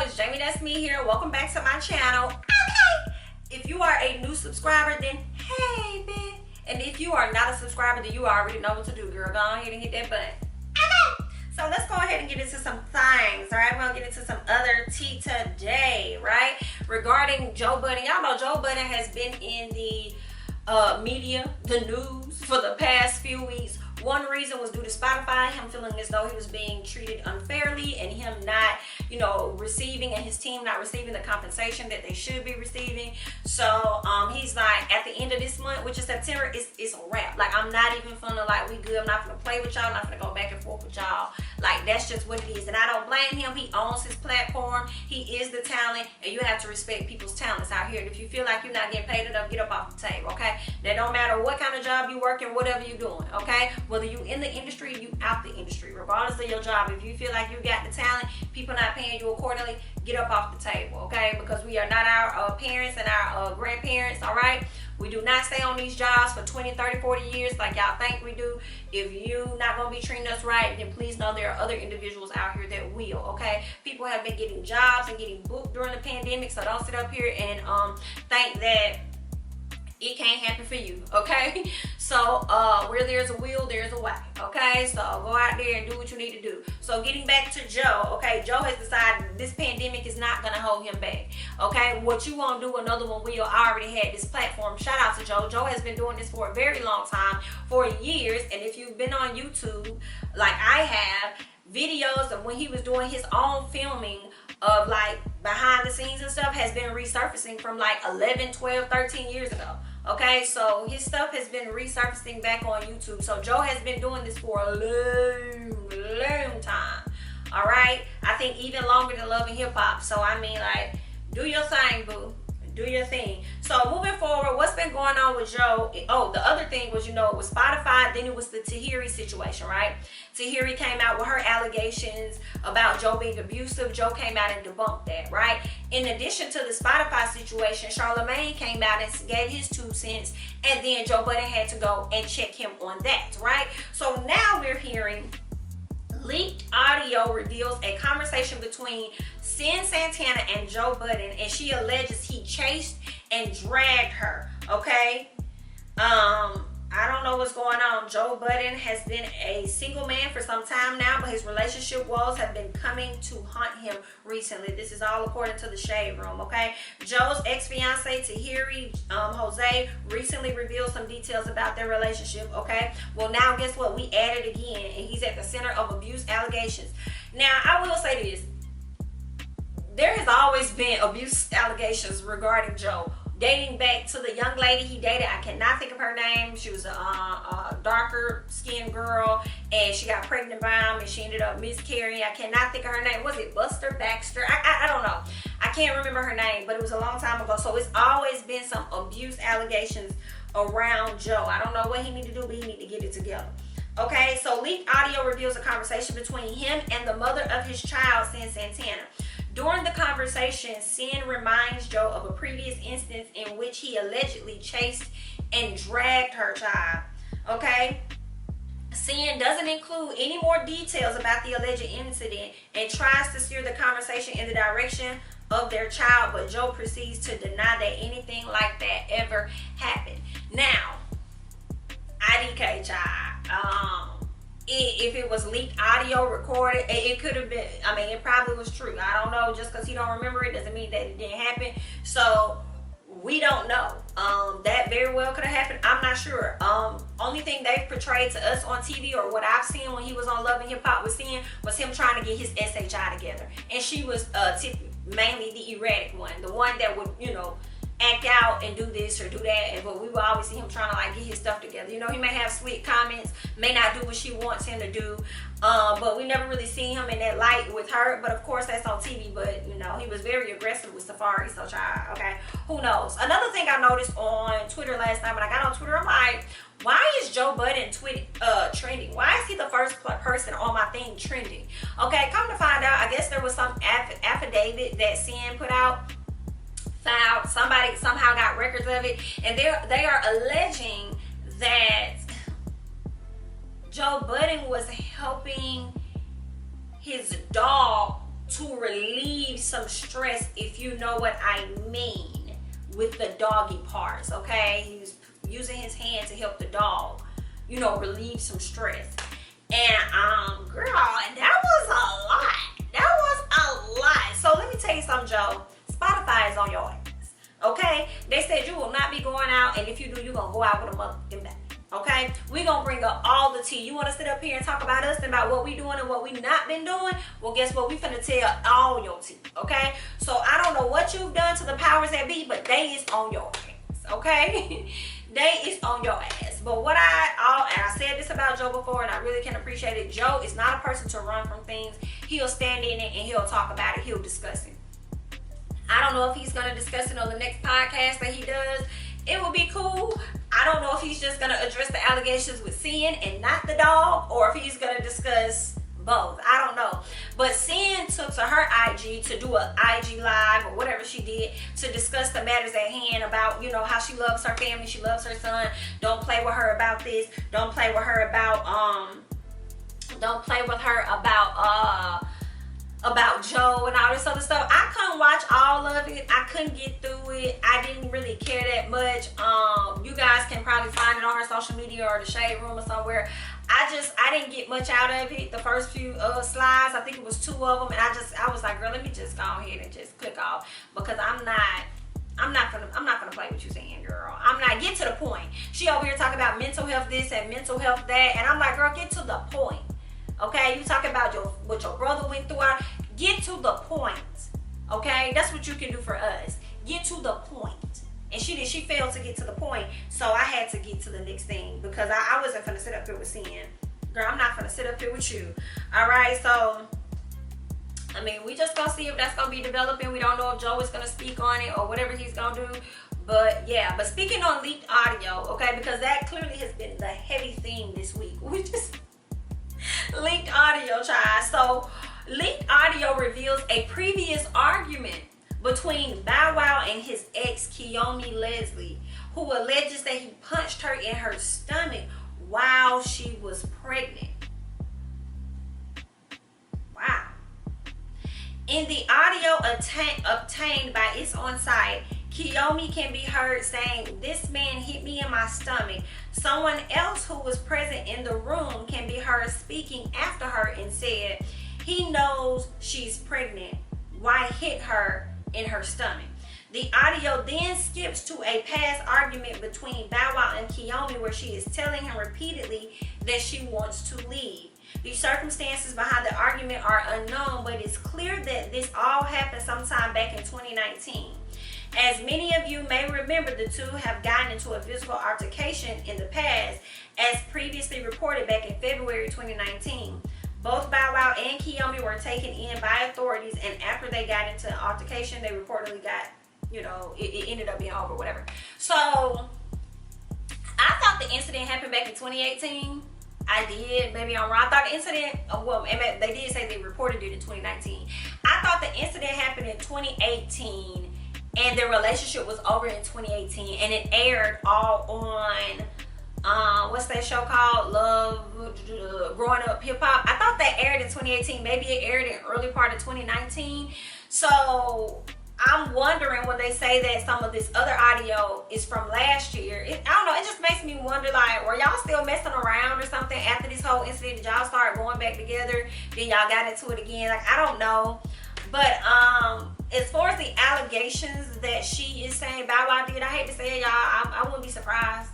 it's Jamie, that's me here. Welcome back to my channel. Okay. If you are a new subscriber, then hey, bitch. And if you are not a subscriber, then you already know what to do, girl. Go ahead and hit that button. Okay. So let's go ahead and get into some things, all right? We're going to get into some other tea today, right? Regarding Joe Budden. Y'all know Joe Budden has been in the media, the news, for the past few weeks. One reason was due to Spotify, him feeling as though he was being treated unfairly and him not, receiving, and his team not receiving the compensation that they should be receiving. So he's like, at the end of this month, which is September, it's a wrap. Like, I'm not even feeling like we good. I'm not gonna play with y'all. I'm not gonna go back and forth with y'all. Like, that's just what it is. And I don't blame him. He owns his platform. He is the talent, and you have to respect people's talents out here. And if you feel like you're not getting paid enough, get up off the table, okay? That don't matter what kind of job you working, whatever you're doing, okay? Whether you in the industry, you out the industry, regardless of your job. If you feel like you got the talent, people not paying you accordingly, get up off the table, okay? Because we are not our parents and our grandparents, all right? We do not stay on these jobs for 20, 30, 40 years like y'all think we do. If you not going to be treating us right, then please know there are other individuals out here that will, okay? People have been getting jobs and getting booked during the pandemic, so don't sit up here and think that it can't happen for you, okay? So where there's a will, there's a way, okay? So go out there and do what you need to do. So getting back to Joe, okay? Joe has decided this pandemic is not gonna hold him back, okay? What you won't do, another one will. I already had this platform. Shout out to Joe. Joe has been doing this for a very long time, for years. And if you've been on YouTube, like I have, videos of when he was doing his own filming of like behind the scenes and stuff has been resurfacing from like 11, 12, 13 years ago. Okay, so his stuff has been resurfacing back on YouTube. So Joe has been doing this for a long time. All right, I think even longer than Love and Hip Hop. So I mean, like, do your thing, boo. Do your thing. So moving forward, what's been going on with Joe? Oh, the other thing was, it was Spotify. Then it was the Tahiri situation, right? Tahiri came out with her allegations about Joe being abusive. Joe came out and debunked that, right? In addition to the Spotify situation, Charlamagne came out and gave his 2 cents, and then Joe Budden had to go and check him on that, right? So now we're hearing leaked audio reveals a conversation between Cyn Santana and Joe Budden, and she alleges he chased and dragged her, okay? I don't know what's going on. Joe Budden has been a single man for some time now, but his relationship woes have been coming to haunt him recently. This is all according to the Shade Room, okay? Joe's ex-fiance, Tahiri Jose, recently revealed some details about their relationship, okay? Well, now guess what? We added again, and he's at the center of abuse allegations. Now, I will say this. There has always been abuse allegations regarding Joe. Dating back to the young lady he dated, I cannot think of her name. She was a darker skinned girl, and she got pregnant by him, and she ended up miscarrying. I cannot think of her name. Was it Buster Baxter? I don't know. I can't remember her name, but it was a long time ago. So it's always been some abuse allegations around Joe. I don't know what he need to do, but he need to get it together. Okay, so leaked audio reveals a conversation between him and the mother of his child, Cyn Santana. During the conversation, Cyn reminds Joe of a previous instance in which he allegedly chased and dragged her child. Okay? Cyn doesn't include any more details about the alleged incident and tries to steer the conversation in the direction of their child, but Joe proceeds to deny that anything like that ever happened. Now, IDK child, if it was leaked audio recorded, it could have been, it probably was true. I don't know. Just because he don't remember it doesn't mean that it didn't happen. So we don't know. That very well could have happened. I'm not sure. Only thing they portrayed to us on TV, or what I've seen when he was on Love and Hip Hop, was him trying to get his SHI together. And she was mainly the erratic one, the one that would, act out and do this or do that, but we will always see him trying to like get his stuff together. He may have sweet comments, may not do what she wants him to do, but we never really seen him in that light with her. But of course that's on TV. But he was very aggressive with Safari, so child, okay, who knows. Another thing I noticed on Twitter last night when I got on Twitter, I'm like, why is Joe Budden trending? Why is he the first person on my thing trending? Okay, come to find out, I guess there was some affidavit that Cyn put out. Somebody somehow got records of it, and they are alleging that Joe Budden was helping his dog to relieve some stress, if you know what I mean, with the doggy parts, okay? He was using his hand to help the dog, you know, relieve some stress. And girl, that was a lot. That was a lot. So let me tell you something, Joe. Spotify is on your ass, okay? They said you will not be going out, and if you do, you're gonna go out with a motherfucking bang. Okay, we gonna bring up all the tea. You want to sit up here and talk about us and about what we doing and what we not been doing? Well, guess what? We finna tell all your tea. Okay, so I don't know what you've done to the powers that be, but they is on your ass. Okay, they is on your ass. But and I said this about Joe before, and I really can appreciate it. Joe is not a person to run from things. He'll stand in it and he'll talk about it. He'll discuss it. I don't know if he's gonna discuss it on the next podcast that he does. It will be cool. I don't know if he's just going to address the allegations with Cyn and not the dog, or if he's going to discuss both. I don't know. But Cyn took to her IG to do an IG live or whatever she did to discuss the matters at hand about, you know, how she loves her family, she loves her son. Don't play with her about this. Don't play with her about Joe and all this other stuff. I couldn't watch all of it. I couldn't get through it. I didn't really care that much. You guys can probably find it on her social media or the Shade Room or somewhere. I didn't get much out of it. The first few slides, I think it was 2 of them, and I was like, girl, let me just go ahead and just click off, because I'm not gonna play with you saying, girl. I'm not. Get to the point. She over here talking about mental health this and mental health that, and I'm like, girl, get to the point. Okay, you talking about what your brother went through. Get to the point. Okay, that's what you can do for us. Get to the point. And she failed to get to the point, so I had to get to the next thing, because I wasn't finna sit up here with Cyn. Girl, I'm not finna sit up here with you. All right, so I mean, we just gonna see if that's gonna be developing. We don't know if Joe is gonna speak on it or whatever he's gonna do. But yeah, but speaking on leaked audio, okay, because that clearly has been the heavy theme this week. We just leaked audio, child. So leaked audio reveals a previous argument between Bow Wow and his ex, Kyomi Leslie, who alleges that he punched her in her stomach while she was pregnant. Wow. In the audio obtained by its on site, Kyomi can be heard saying, "This man hit me in my stomach." Someone else who was present in the room can be heard speaking after her and said, "He knows she's pregnant. Why hit her in her stomach?" The audio then skips to a past argument between Bow Wow and Kyomi, where she is telling him repeatedly that she wants to leave. The circumstances behind the argument are unknown, but it's clear that this all happened sometime back in 2019. As many of you may remember, the two have gotten into a physical altercation in the past, as previously reported back in February 2019. Both Bow Wow and Kyomi were taken in by authorities, and after they got into an altercation, they reportedly got, you know, it ended up being over, whatever. So I thought the incident happened back in 2018. I did. Maybe I'm wrong. I thought the incident, well, they did say they reported it in 2019. I thought the incident happened in 2018, and their relationship was over in 2018, and it aired all on what's that show called? Love, Growing Up Hip Hop. I thought that aired in 2018. Maybe it aired in early part of 2019. So I'm wondering when they say that some of this other audio is from last year. I don't know. It just makes me wonder, like, were y'all still messing around or something after this whole incident? Did y'all start going back together? Then y'all got into it again? Like, I don't know. But as far as the allegations that she is saying Bow Wow did, I hate to say it, y'all, I wouldn't be surprised.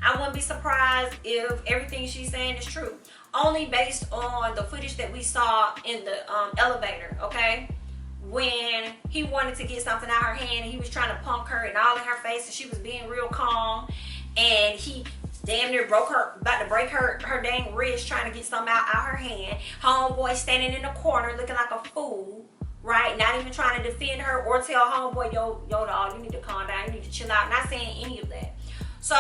I wouldn't be surprised if everything she's saying is true. Only based on the footage that we saw in the elevator, okay? When he wanted to get something out of her hand, and he was trying to punk her and all in her face, and she was being real calm, and he damn near about to break her dang wrist trying to get something out her hand. Homeboy standing in the corner looking like a fool, right? Not even trying to defend her or tell homeboy, yo dog, you need to calm down, you need to chill out. Not saying any of that. So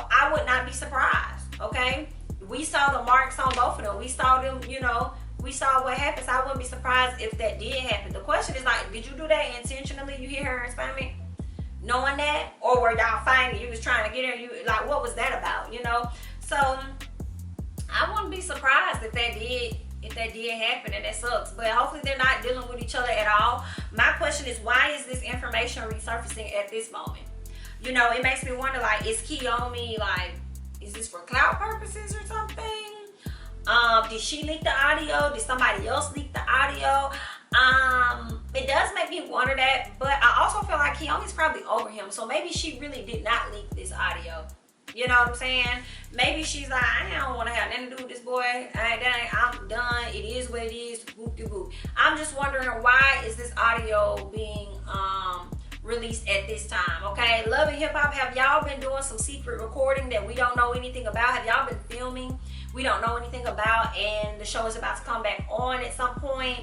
I would not be surprised, okay? We saw the marks on both of them. We saw them, you know, we saw what happened. So I wouldn't be surprised if that did happen. The question is, like, did you do that intentionally? You hit her in her stomach knowing that? Or were y'all fighting? You was trying to get her, you like, what was that about, you know? So I wouldn't be surprised if that did if that did happen, and that sucks. But hopefully they're not dealing with each other at all. My question is, why is this information resurfacing at this moment? You know, it makes me wonder, like, is Kyomi, like, is this for clout purposes or something? Did she leak the audio? Did somebody else leak the audio? It does make me wonder that, but I also feel like Kyomi's probably over him, so maybe she really did not leak this audio. You know what I'm saying? Maybe she's like, I don't want to have nothing to do with this boy. I'm done. It is what it is. Whoop de whoop. I'm just wondering, why is this audio being released at this time? Okay, Love and Hip Hop, have y'all been doing some secret recording that we don't know anything about? Have y'all been filming we don't know anything about, and the show is about to come back on at some point?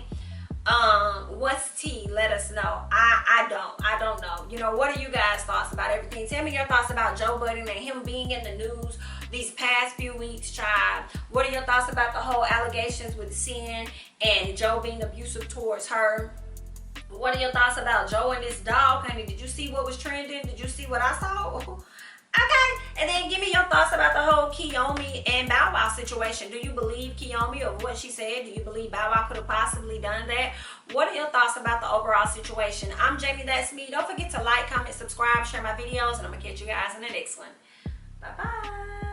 What's tea? Let us know. I don't know. You know, what are you guys' thoughts about everything? Tell me your thoughts about Joe Budden and him being in the news these past few weeks, child. What are your thoughts about the whole allegations with Cyn and Joe being abusive towards her? What are your thoughts about Joe and this dog, honey? Did you see what was trending? Did you see what I saw? Okay, and then give me your thoughts about the whole Kyomi and Bow Wow situation. Do you believe Kyomi of what she said? Do you believe Bow Wow could have possibly done that? What are your thoughts about the overall situation? I'm Jamie, that's me. Don't forget to like, comment, subscribe, share my videos, and I'm going to catch you guys in the next one. Bye-bye.